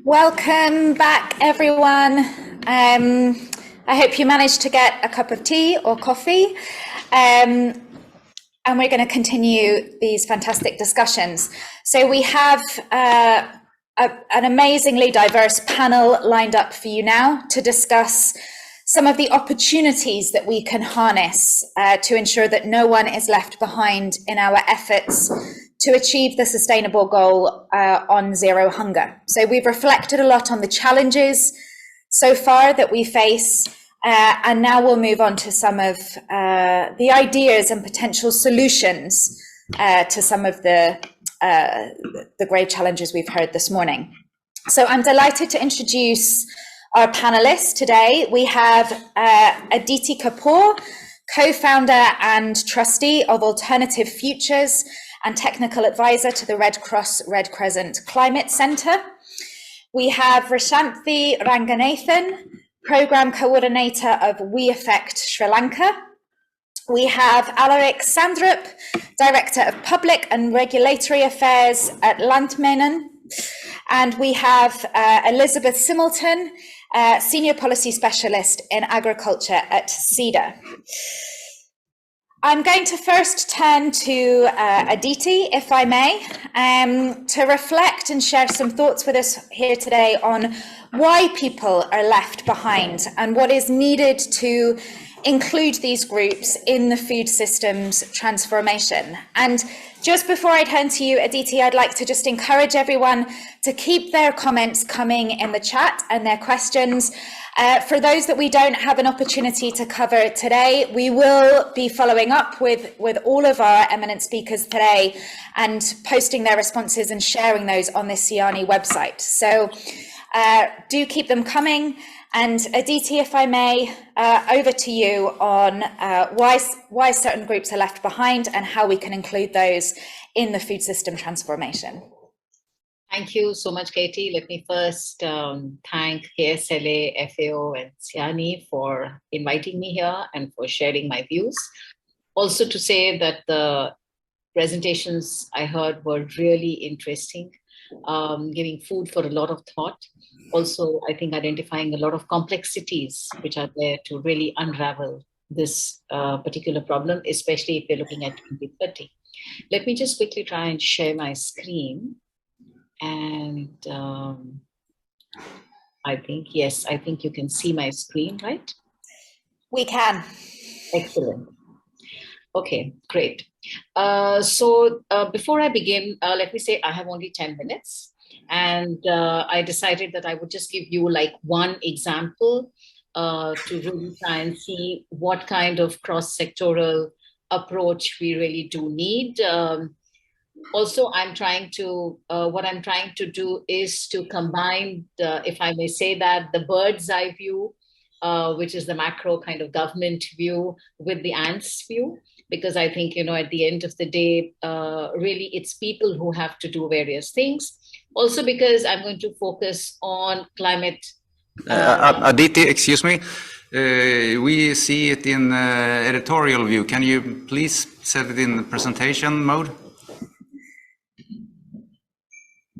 Welcome back, everyone. I hope you managed to get a cup of tea or coffee. And we're going to continue these fantastic discussions. So we have an amazingly diverse panel lined up for you now to discuss some of the opportunities that we can harness to ensure that no one is left behind in our efforts to achieve the sustainable goal on zero hunger. So we've reflected a lot on the challenges so far that we face, and now we'll move on to some of the ideas and potential solutions to some of the great challenges we've heard this morning. So I'm delighted to introduce our panelists today. We have Aditi Kapoor, co-founder and trustee of Alternative Futures and technical advisor to the Red Cross Red Crescent Climate Centre. We have Rashanthi Ranganathan, program coordinator of We Affect Sri Lanka. We have Alaric Sandrup, director of public and regulatory affairs at Lantmännen. And we have Elizabeth Similton, senior policy specialist in agriculture at CEDA. I'm going to first turn to Aditi, if I may, to reflect and share some thoughts with us here today on why people are left behind and what is needed to include these groups in the food systems transformation. And just before I turn to you, Aditi, I'd like to just encourage everyone to keep their comments coming in the chat and their questions. For those that we don't have an opportunity to cover today, we will be following up with all of our eminent speakers today and posting their responses and sharing those on the SIANI website. So do keep them coming. And Aditi, if I may, over to you on why certain groups are left behind and how we can include those in the food system transformation. Thank you so much, Katie. Let me first thank KSLA, FAO, and SIANI for inviting me here and for sharing my views. Also to say that the presentations I heard were really interesting, giving food for a lot of thought. Also, I think identifying a lot of complexities which are there to really unravel this particular problem, especially if we're looking at 2030. Let me just quickly try and share my screen. And I think you can see my screen, right? We can. Excellent. Okay, great. So before I begin, let me say I have only 10 minutes. And I decided that I would just give you like one example to really try and see what kind of cross-sectoral approach we really do need. Also, what I'm trying to do is to combine, if I may say that, the bird's eye view, which is the macro kind of government view, with the ants view, because I think, at the end of the day, really it's people who have to do various things. Also, because I'm going to focus on climate. Aditi, excuse me. We see it in editorial view. Can you please set it in presentation mode?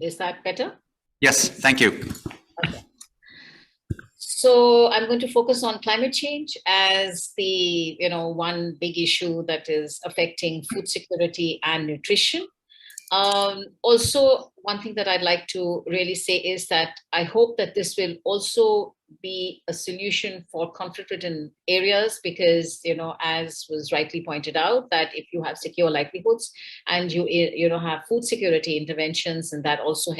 Is that better? Yes, thank you. Okay. So I'm going to focus on climate change as the one big issue that is affecting food security and nutrition. Also, one thing that I'd like to really say is that I hope that this will also be a solution for conflict-ridden areas, because, as was rightly pointed out, that if you have secure livelihoods and you have food security interventions, and that also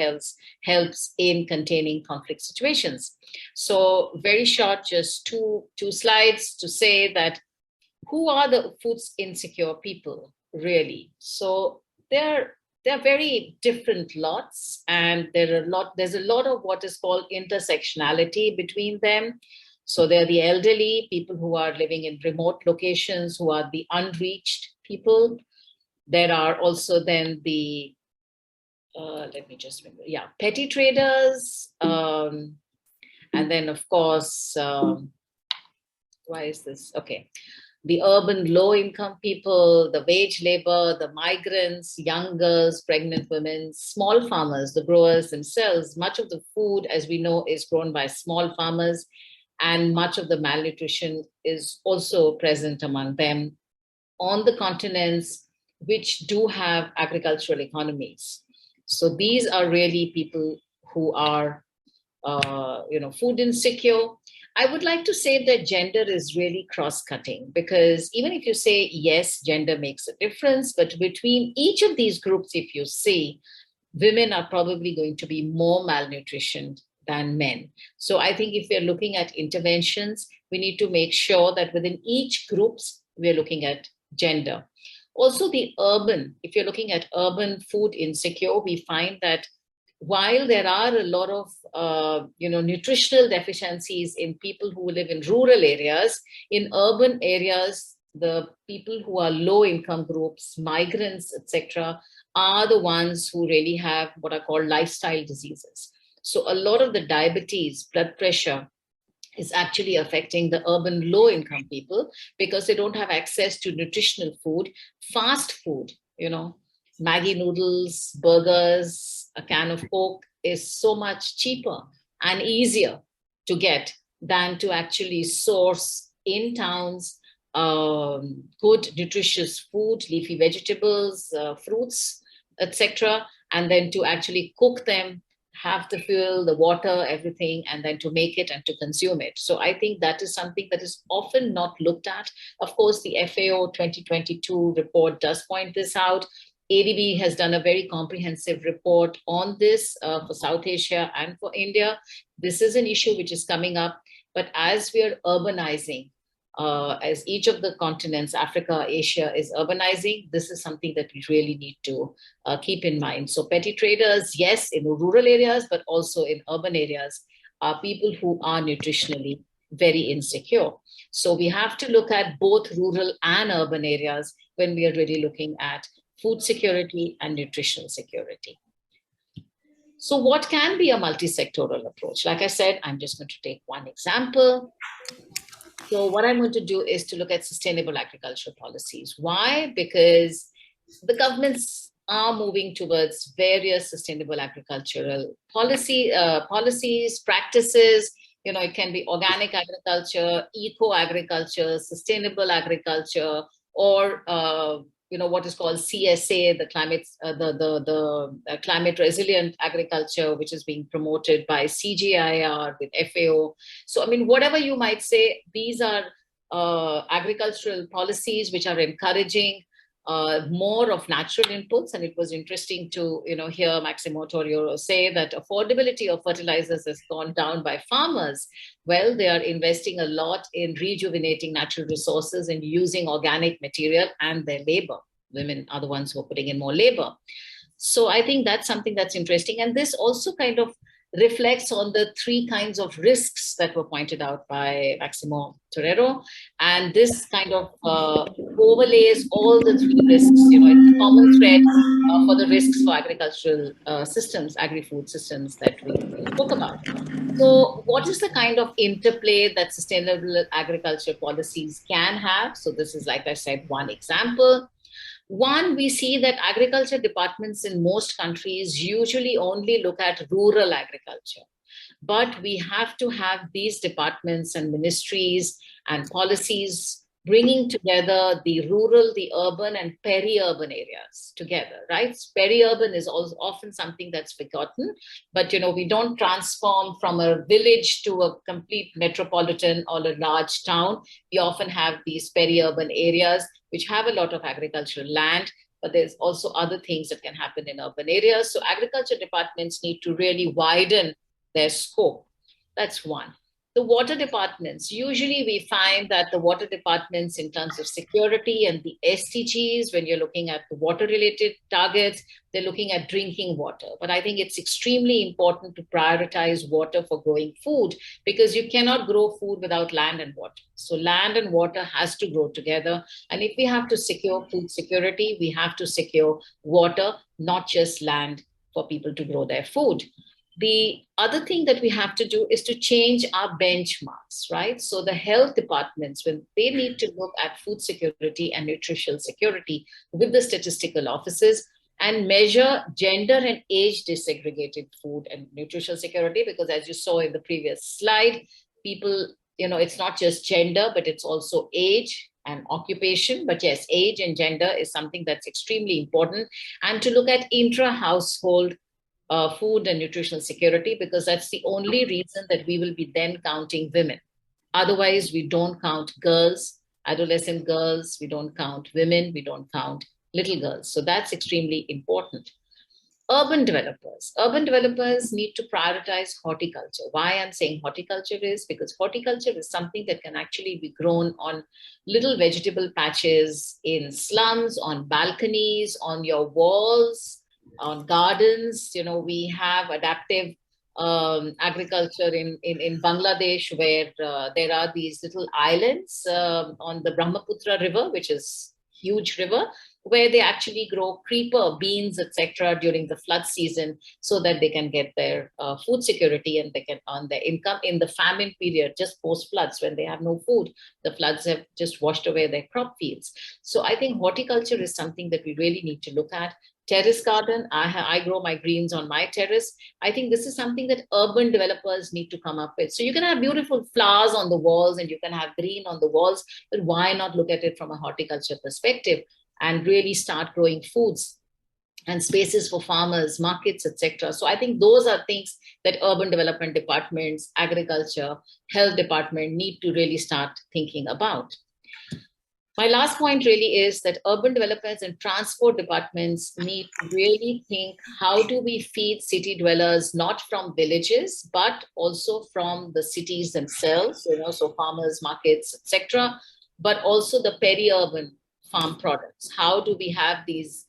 helps in containing conflict situations. So very short, just two slides to say that who are the food insecure people really? So they're very different lots, and there's a lot of what is called intersectionality between them. So they're the elderly, people who are living in remote locations, who are the unreached people. There are also then the, petty traders. And then of course, why is this? Okay. the urban low-income people, the wage labor, the migrants, young girls, pregnant women, small farmers, the growers themselves. Much of the food, as we know, is grown by small farmers, and much of the malnutrition is also present among them on the continents which do have agricultural economies. So these are really people who are, food insecure. I would like to say that gender is really cross-cutting, because even if you say, yes, gender makes a difference, but between each of these groups, if you see, women are probably going to be more malnutritioned than men. So I think if we're looking at interventions, we need to make sure that within each groups, we're looking at gender. Also the urban, if you're looking at urban food insecure, we find that while there are a lot of nutritional deficiencies in people who live in rural areas, in urban areas, the people who are low income groups, migrants, etc., are the ones who really have what are called lifestyle diseases. So a lot of the diabetes, blood pressure, is actually affecting the urban low income people because they don't have access to nutritional food, fast food, Maggie noodles, burgers, a can of Coke is so much cheaper and easier to get than to actually source in towns good nutritious food, leafy vegetables, fruits, etc., and then to actually cook them, have the fuel, the water, everything, and then to make it and to consume it. So I think that is something that is often not looked at. Of course, the FAO 2022 report does point this out. ADB has done a very comprehensive report on this for South Asia and for India. This is an issue which is coming up, but as we are urbanizing, as each of the continents, Africa, Asia, is urbanizing, this is something that we really need to keep in mind. So petty traders, yes, in rural areas, but also in urban areas, are people who are nutritionally very insecure. So we have to look at both rural and urban areas when we are really looking at food security and nutritional security. So what can be a multisectoral approach? Like I said, I'm just going to take one example. So what I'm going to do is to look at sustainable agricultural policies. Why? Because the governments are moving towards various sustainable agricultural policies, practices. It can be organic agriculture, eco-agriculture, sustainable agriculture, or what is called CSA, the climate resilient agriculture, which is being promoted by CGIAR with FAO. So, whatever you might say, these are agricultural policies which are encouraging more of natural inputs. And it was interesting to hear Maximo Torriero say that affordability of fertilizers has gone down by farmers. Well, they are investing a lot in rejuvenating natural resources and using organic material and their labor. Women are the ones who are putting in more labor. So I think that's something that's interesting. And this also kind of reflects on the three kinds of risks that were pointed out by Maximo Torriero. And this kind of overlays all the three risks. It's a common thread for the risks for agricultural systems, agri-food systems that we spoke about. So what is the kind of interplay that sustainable agriculture policies can have? So this is, like I said, one example. One, we see that agriculture departments in most countries usually only look at rural agriculture. But we have to have these departments and ministries and policies bringing together the rural, the urban, and peri-urban areas together, right? Peri-urban is also often something that's forgotten, but we don't transform from a village to a complete metropolitan or a large town. We often have these peri-urban areas which have a lot of agricultural land, but there's also other things that can happen in urban areas. So agriculture departments need to really widen their scope. That's one. The water departments, usually we find that the water departments in terms of security and the SDGs, when you're looking at the water related targets, they're looking at drinking water. But I think it's extremely important to prioritize water for growing food, because you cannot grow food without land and water. So land and water has to grow together. And if we have to secure food security, we have to secure water, not just land for people to grow their food. The other thing that we have to do is to change our benchmarks, right? So the health departments, when they need to look at food security and nutritional security with the statistical offices and measure gender and age disaggregated food and nutritional security, because as you saw in the previous slide, people, it's not just gender, but it's also age and occupation. But yes, age and gender is something that's extremely important. And to look at intra-household food and nutritional security, because that's the only reason that we will be then counting women. Otherwise, we don't count girls, adolescent girls, we don't count women, we don't count little girls. So that's extremely important. Urban developers need to prioritize horticulture. Why I'm saying horticulture is because horticulture is something that can actually be grown on little vegetable patches in slums, on balconies, on your walls, on gardens. We have adaptive agriculture in Bangladesh, where there are these little islands on the Brahmaputra River, which is huge river, where they actually grow creeper, beans, etc. during the flood season, so that they can get their food security and they can earn their income in the famine period, just post floods, when they have no food. The floods have just washed away their crop fields. So I think horticulture is something that we really need to look at. Terrace garden, I grow my greens on my terrace. I think this is something that urban developers need to come up with. So you can have beautiful flowers on the walls and you can have green on the walls, but why not look at it from a horticulture perspective and really start growing foods and spaces for farmers, markets, etc. So I think those are things that urban development departments, agriculture, health department need to really start thinking about. My last point really is that urban developers and transport departments need to really think, how do we feed city dwellers, not from villages, but also from the cities themselves, so farmers, markets, etc., but also the peri-urban farm products. How do we have these,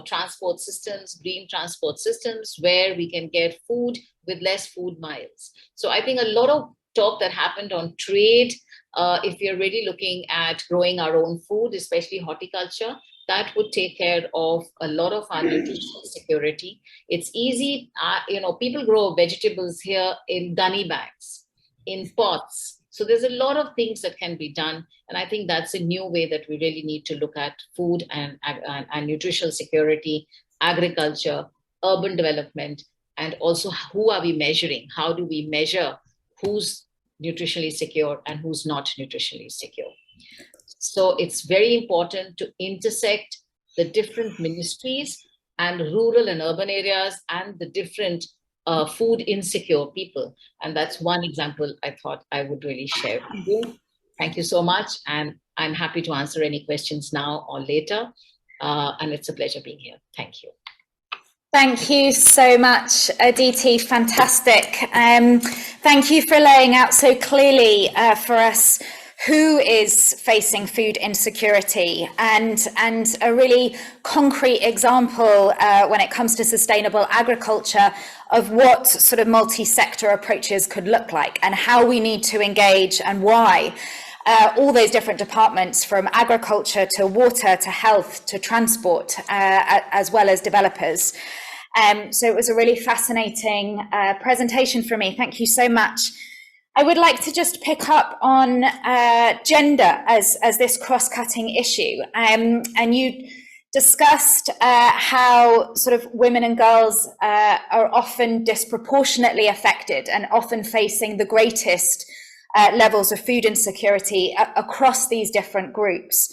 transport systems, green transport systems, where we can get food with less food miles? So I think a lot of talk that happened on trade, if we're really looking at growing our own food, especially horticulture, that would take care of a lot of our nutritional security. It's easy, people grow vegetables here in gunny bags, in pots. So there's a lot of things that can be done. And I think that's a new way that we really need to look at food and nutritional security, agriculture, urban development, and also who are we measuring? How do we measure who's nutritionally secure and who's not nutritionally secure? So it's very important to intersect the different ministries and rural and urban areas and the different food insecure people. And that's one example I thought I would really share with you. Thank you so much. And I'm happy to answer any questions now or later. And it's a pleasure being here. Thank you. Thank you so much, Aditi. Fantastic. Thank you for laying out so clearly for us who is facing food insecurity and a really concrete example when it comes to sustainable agriculture of what sort of multi-sector approaches could look like and how we need to engage and why. All those different departments, from agriculture to water to health to transport, as well as developers. So it was a really fascinating presentation for me. Thank you so much. I would like to just pick up on gender as this cross-cutting issue. And you discussed how sort of women and girls are often disproportionately affected and often facing the greatest levels of food insecurity across these different groups.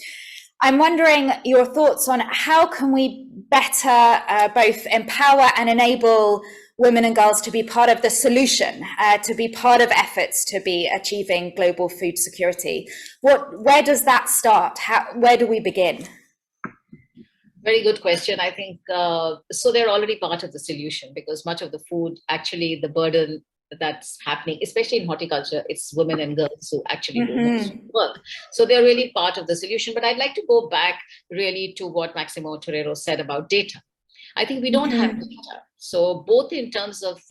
I'm wondering your thoughts on how can we better both empower and enable women and girls to be part of the solution, to be part of efforts to be achieving global food security. Where does that start? Where do we begin? Very good question. I think, so they're already part of the solution, because much of the food, actually the burden that's happening, especially in horticulture, it's women and girls who actually do most work. So they're really part of the solution. But I'd like to go back really to what Maximo Torero said about data. I think we don't have data. So both in terms of,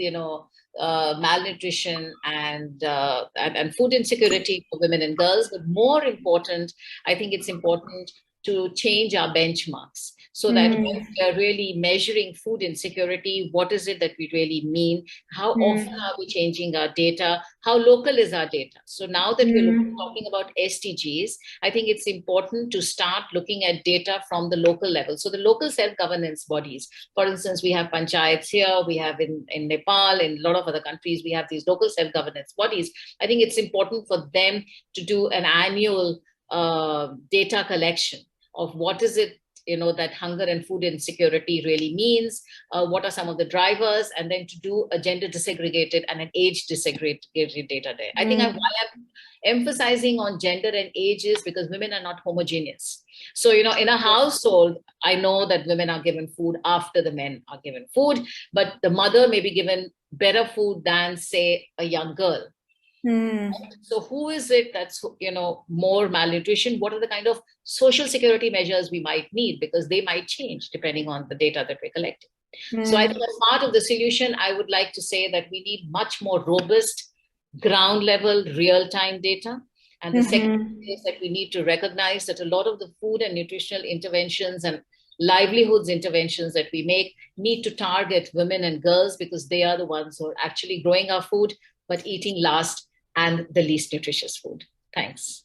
malnutrition and food insecurity for women and girls, but more important, I think it's important to change our benchmarks so that when we are really measuring food insecurity, what is it that we really mean? How often are we changing our data? How local is our data? So now that we're talking about SDGs, I think it's important to start looking at data from the local level. So the local self-governance bodies, for instance, we have panchayats here, we have in Nepal, in a lot of other countries, we have these local self-governance bodies. I think it's important for them to do an annual data collection of what is it, that hunger and food insecurity really means, what are some of the drivers, and then to do a gender disaggregated and an age disaggregated data there. I think why I'm emphasizing on gender and age is because women are not homogeneous. So, in a household, I know that women are given food after the men are given food, but the mother may be given better food than, say, a young girl. So who is it that's, more malnutrition? What are the kind of social security measures we might need? Because they might change depending on the data that we're collecting. So I think as part of the solution, I would like to say that we need much more robust, ground level, real-time data. And the second is that we need to recognize that a lot of the food and nutritional interventions and livelihoods interventions that we make need to target women and girls, because they are the ones who are actually growing our food, but eating last and the least nutritious food. Thanks.